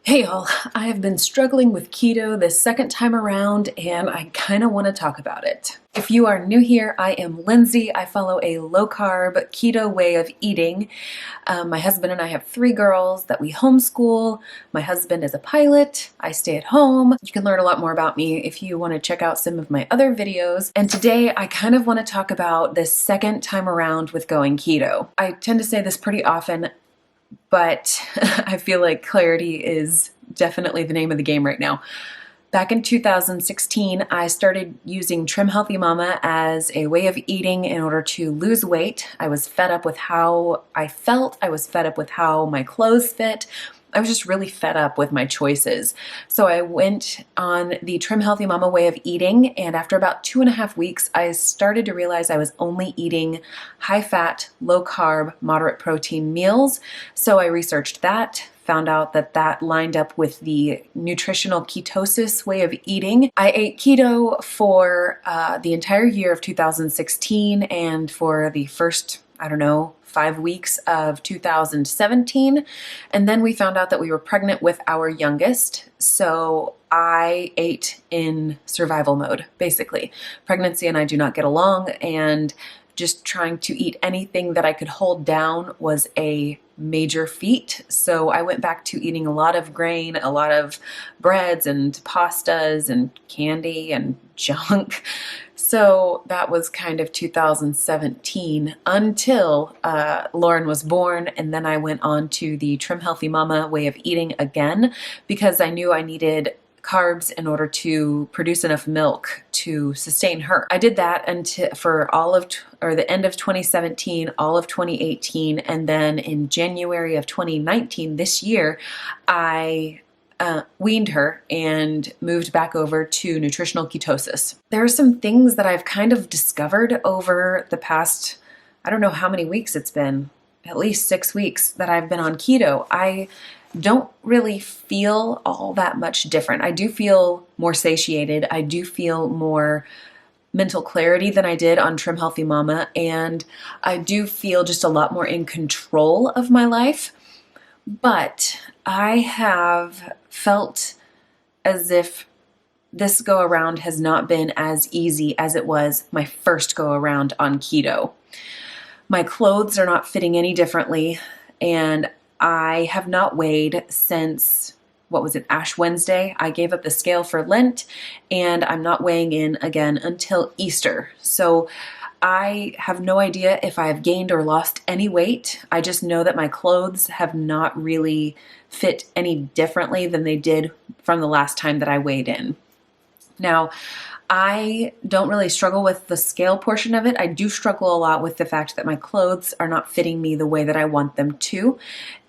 Hey y'all, I have been struggling with keto this second time around and I kind of want to talk about it. If you are new here, I am Lindsey. I follow a low carb keto way of eating. My husband and I have 3 girls that we homeschool. My husband is a pilot. I stay at home. You can learn a lot more about me if you want to check out some of my other videos. And today I kind of want to talk about this second time around with going keto. I tend to say this pretty often, but I feel like clarity is definitely the name of the game right now. Back in 2016, I started using Trim Healthy Mama as a way of eating in order to lose weight. I was fed up with how I felt. I was fed up with how my clothes fit. I was just really fed up with my choices. So I went on the Trim Healthy Mama way of eating, and after about 2.5 weeks, I started to realize I was only eating high-fat, low-carb, moderate protein meals. So I researched that, found out that that lined up with the nutritional ketosis way of eating. I ate keto for the entire year of 2016 and for the first, 5 weeks of 2017. And then we found out that we were pregnant with our youngest. So I ate in survival mode, basically. Pregnancy and I do not get along, and just trying to eat anything that I could hold down was a major feat. So I went back to eating a lot of grain, a lot of breads and pastas and candy and junk. So that was kind of 2017 until Lauren was born, and then I went on to the Trim Healthy Mama way of eating again because I knew I needed carbs in order to produce enough milk to sustain her. I did that until for the end of 2017, all of 2018, and then in January of 2019, this year, I weaned her and moved back over to nutritional ketosis. There are some things that I've kind of discovered over the past, I don't know how many weeks it's been, at least 6 weeks that I've been on keto. I don't really feel all that much different. I do feel more satiated. I do feel more mental clarity than I did on Trim Healthy Mama, and I do feel just a lot more in control of my life. But I have felt as if this go around has not been as easy as it was my first go around on keto. My clothes are not fitting any differently, and I have not weighed since, Ash Wednesday. I gave up the scale for Lent, and I'm not weighing in again until Easter. So I have no idea if I have gained or lost any weight. I just know that my clothes have not really fit any differently than they did from the last time that I weighed in. Now, I don't really struggle with the scale portion of it. I do struggle a lot with the fact that my clothes are not fitting me the way that I want them to.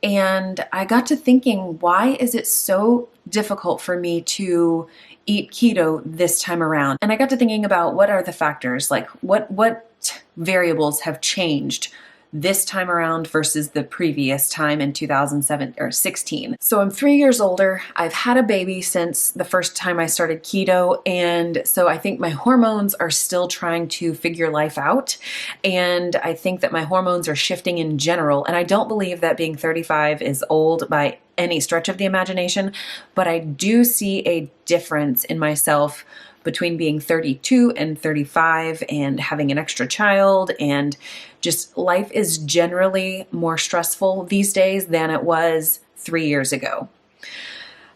And I got to thinking, why is it so difficult for me to eat keto this time around? And I got to thinking about what are the factors, like what variables have changed this time around versus the previous time in 2007 or 16. So I'm 3 years older. I've had a baby since the first time I started keto. And so I think my hormones are still trying to figure life out. And I think that my hormones are shifting in general. And I don't believe that being 35 is old by any stretch of the imagination, but I do see a difference in myself between being 32 and 35 and having an extra child, and just life is generally more stressful these days than it was 3 years ago.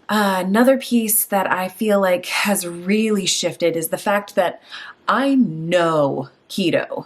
Another piece that I feel like has really shifted is the fact that I know keto.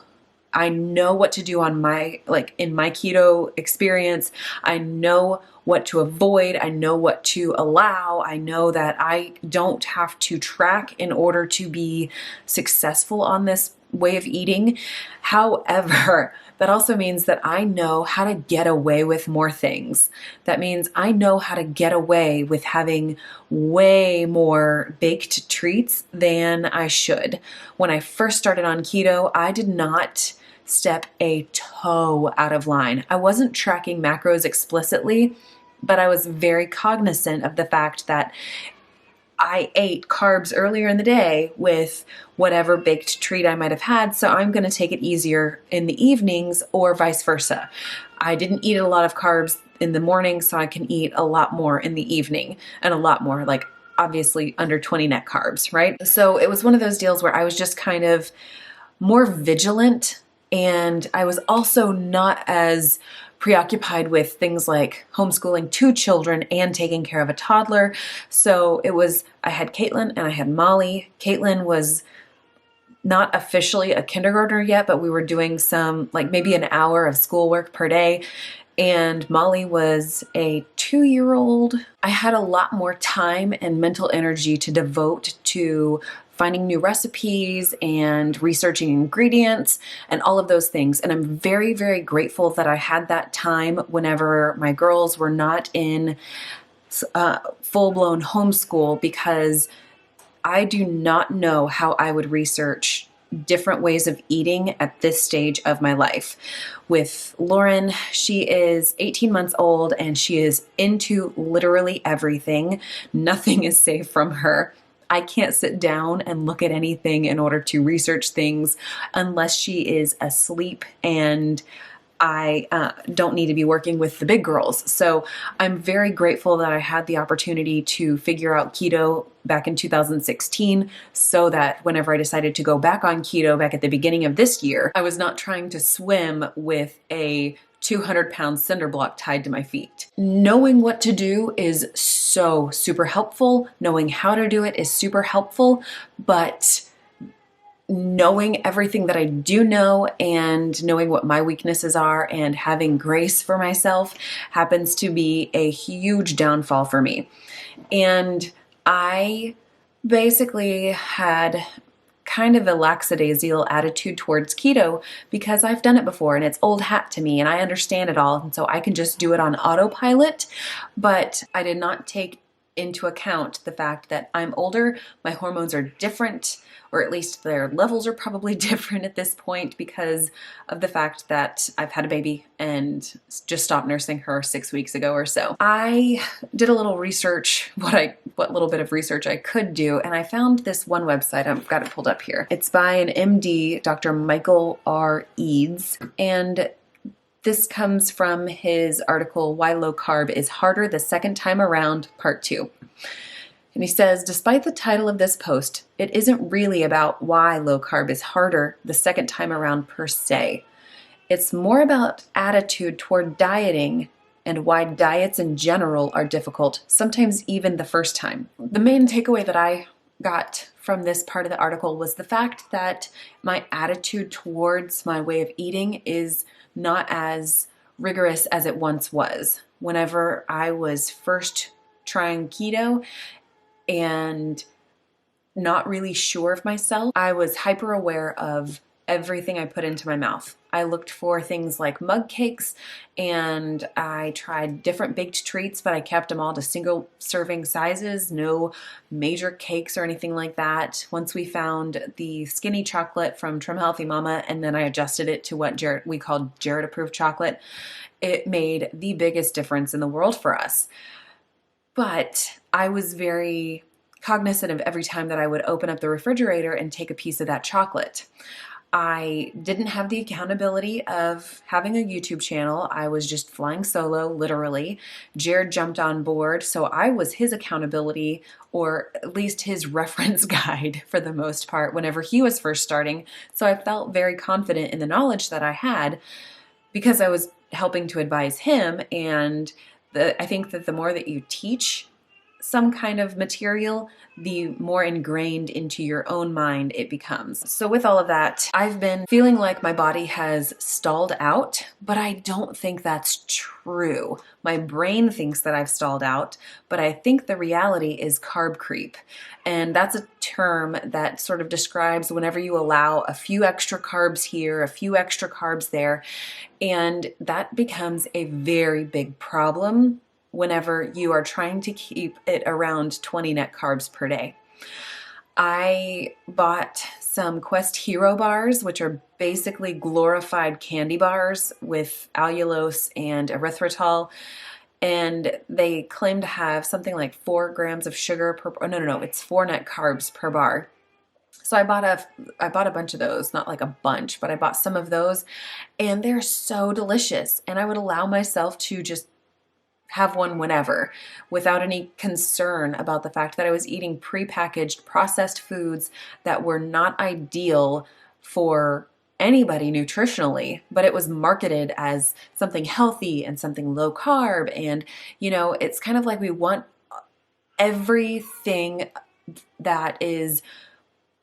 I know what to do in my keto experience. I know what to avoid. I know what to allow. I know that I don't have to track in order to be successful on this way of eating. However, that also means that I know how to get away with more things. That means I know how to get away with having way more baked treats than I should. When I first started on keto, I did not step a toe out of line. I wasn't tracking macros explicitly, but I was very cognizant of the fact that I ate carbs earlier in the day with whatever baked treat I might have had, so I'm going to take it easier in the evenings or vice versa. I didn't eat a lot of carbs in the morning, so I can eat a lot more in the evening, and a lot more, like obviously under 20 net carbs, right? So it was one of those deals where I was just kind of more vigilant, and I was also not as preoccupied with things like homeschooling 2 children and taking care of a toddler. So I had Caitlin and I had Molly. Caitlin was not officially a kindergartner yet, but we were doing some, like maybe an hour of schoolwork per day. And Molly was a 2-year-old. I had a lot more time and mental energy to devote to finding new recipes and researching ingredients and all of those things. And I'm very, very grateful that I had that time whenever my girls were not in full-blown homeschool, because I do not know how I would research different ways of eating at this stage of my life. With Lauren, she is 18 months old and she is into literally everything. Nothing is safe from her. I can't sit down and look at anything in order to research things unless she is asleep and I don't need to be working with the big girls. So I'm very grateful that I had the opportunity to figure out keto back in 2016, so that whenever I decided to go back on keto back at the beginning of this year, I was not trying to swim with a 200-pound cinder block tied to my feet. Knowing what to do is so super helpful. Knowing how to do it is super helpful, but knowing everything that I do know and knowing what my weaknesses are and having grace for myself happens to be a huge downfall for me. And I basically had kind of a lackadaisical attitude towards keto because I've done it before and it's old hat to me and I understand it all. And so I can just do it on autopilot, but I did not take into account the fact that I'm older, my hormones are different, or at least their levels are probably different at this point because of the fact that I've had a baby and just stopped nursing her 6 weeks ago or so. I did a little research, what little bit of research I could do, and I found this one website. I've got it pulled up here. It's by an MD, Dr. Michael R. Eads, and this comes from his article, Why Low Carb is Harder the Second Time Around, Part 2. And he says, despite the title of this post, it isn't really about why low carb is harder the second time around per se. It's more about attitude toward dieting and why diets in general are difficult, sometimes even the first time. The main takeaway that I got from this part of the article was the fact that my attitude towards my way of eating is not as rigorous as it once was. Whenever I was first trying keto and not really sure of myself, I was hyper aware of everything I put into my mouth. I looked for things like mug cakes and I tried different baked treats, but I kept them all to single serving sizes, no major cakes or anything like that. Once we found the skinny chocolate from Trim Healthy Mama, and then I adjusted it to what we called Jared approved chocolate, it made the biggest difference in the world for us. But I was very cognizant of every time that I would open up the refrigerator and take a piece of that chocolate. I didn't have the accountability of having a YouTube channel. I was just flying solo, literally. Jared jumped on board, so I was his accountability, or at least his reference guide for the most part, whenever he was first starting. So I felt very confident in the knowledge that I had because I was helping to advise him. And I think that the more that you teach some kind of material, the more ingrained into your own mind it becomes. So with all of that, I've been feeling like my body has stalled out, but I don't think that's true. My brain thinks that I've stalled out, but I think the reality is carb creep. And that's a term that sort of describes whenever you allow a few extra carbs here, a few extra carbs there, and that becomes a very big problem whenever you are trying to keep it around 20 net carbs per day. I bought some Quest Hero bars, which are basically glorified candy bars with allulose and erythritol, and they claim to have something like 4 grams of sugar per, oh, no, it's 4 net carbs per bar. So I bought a bunch of those, not like a bunch, but I bought some of those, and they're so delicious. And I would allow myself to just have one whenever without any concern about the fact that I was eating prepackaged processed foods that were not ideal for anybody nutritionally, but it was marketed as something healthy and something low carb. And, it's kind of like we want everything that is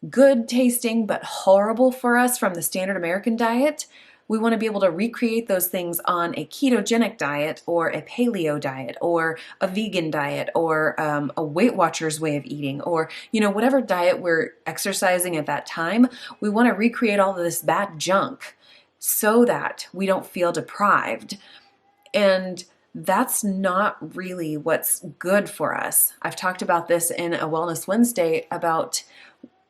good tasting but horrible for us from the standard American diet. We want to be able to recreate those things on a ketogenic diet or a paleo diet or a vegan diet or a Weight Watchers way of eating, or whatever diet we're exercising at that time. We want to recreate all of this bad junk so that we don't feel deprived. And that's not really what's good for us. I've talked about this in a Wellness Wednesday about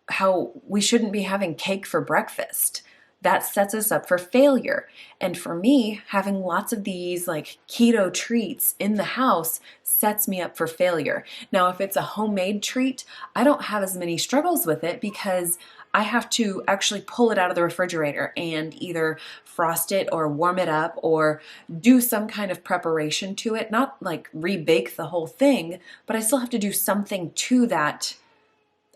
how we shouldn't be having cake for breakfast. That sets us up for failure. And for me, having lots of these like keto treats in the house sets me up for failure. Now, if it's a homemade treat, I don't have as many struggles with it because I have to actually pull it out of the refrigerator and either frost it or warm it up or do some kind of preparation to it. Not like rebake the whole thing, but I still have to do something to that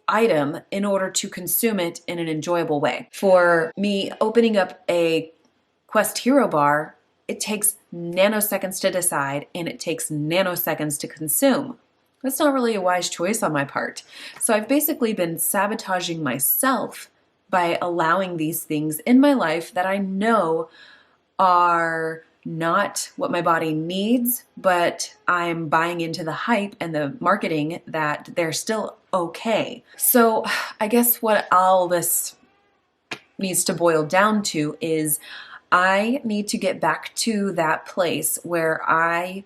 item in order to consume it in an enjoyable way. For me, opening up a Quest Hero bar, it takes nanoseconds to decide and it takes nanoseconds to consume. That's not really a wise choice on my part. So I've basically been sabotaging myself by allowing these things in my life that I know are not what my body needs, but I'm buying into the hype and the marketing that they're still okay. So I guess what all this needs to boil down to is I need to get back to that place where I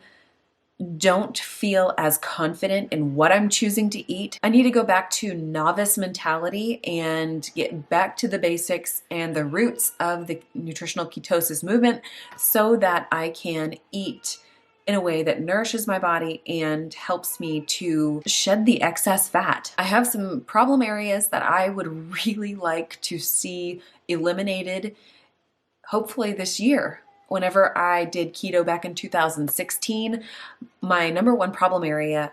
don't feel as confident in what I'm choosing to eat. I need to go back to novice mentality and get back to the basics and the roots of the nutritional ketosis movement so that I can eat in a way that nourishes my body and helps me to shed the excess fat. I have some problem areas that I would really like to see eliminated, hopefully this year. Whenever I did keto back in 2016, my number one problem area,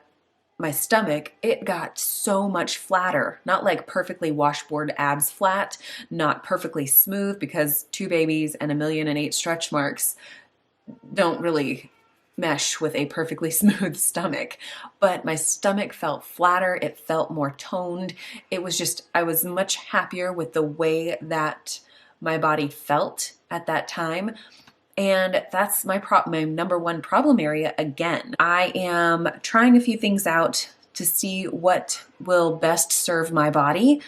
my stomach, it got so much flatter. Not like perfectly washboard abs flat, not perfectly smooth, because 2 babies and 1,000,008 stretch marks don't really mesh with a perfectly smooth stomach. But my stomach felt flatter. It felt more toned. It was just, I was much happier with the way that my body felt at that time. And that's my number one problem area again. I am trying a few things out to see what will best serve my body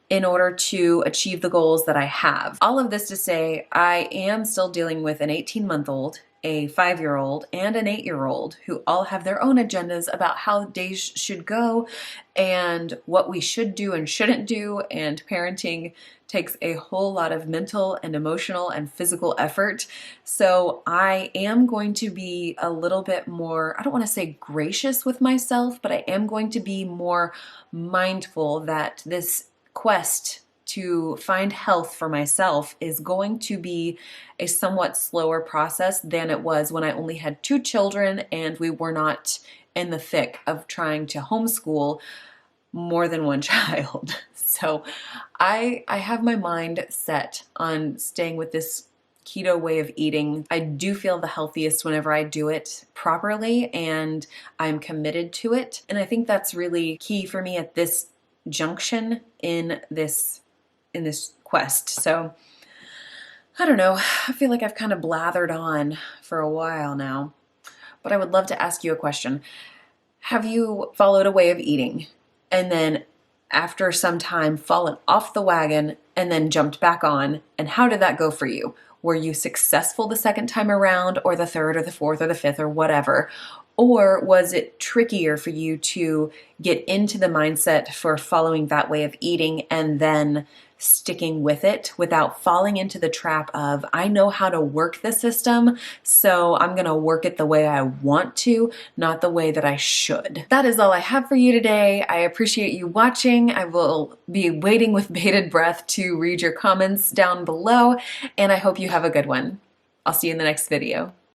in order to achieve the goals that I have. All of this to say, I am still dealing with an 18-month-old, a 5-year-old, and an 8-year-old who all have their own agendas about how days should go and what we should do and shouldn't do. And parenting takes a whole lot of mental and emotional and physical effort. So I am going to be a little bit more, I don't want to say gracious with myself, but I am going to be more mindful that this quest to find health for myself is going to be a somewhat slower process than it was when I only had 2 children and we were not in the thick of trying to homeschool more than one child. So I have my mind set on staying with this keto way of eating. I do feel the healthiest whenever I do it properly, and I'm committed to it. And I think that's really key for me at this junction in this quest. So I don't know. I feel like I've kind of blathered on for a while now, but I would love to ask you a question. Have you followed a way of eating and then after some time fallen off the wagon and then jumped back on? And how did that go for you? Were you successful the second time around, or the third or the fourth or the fifth or whatever? Or was it trickier for you to get into the mindset for following that way of eating and then sticking with it without falling into the trap of, I know how to work the system, so I'm gonna work it the way I want to, not the way that I should. That is all I have for you today. I appreciate you watching. I will be waiting with bated breath to read your comments down below, and I hope you have a good one. I'll see you in the next video.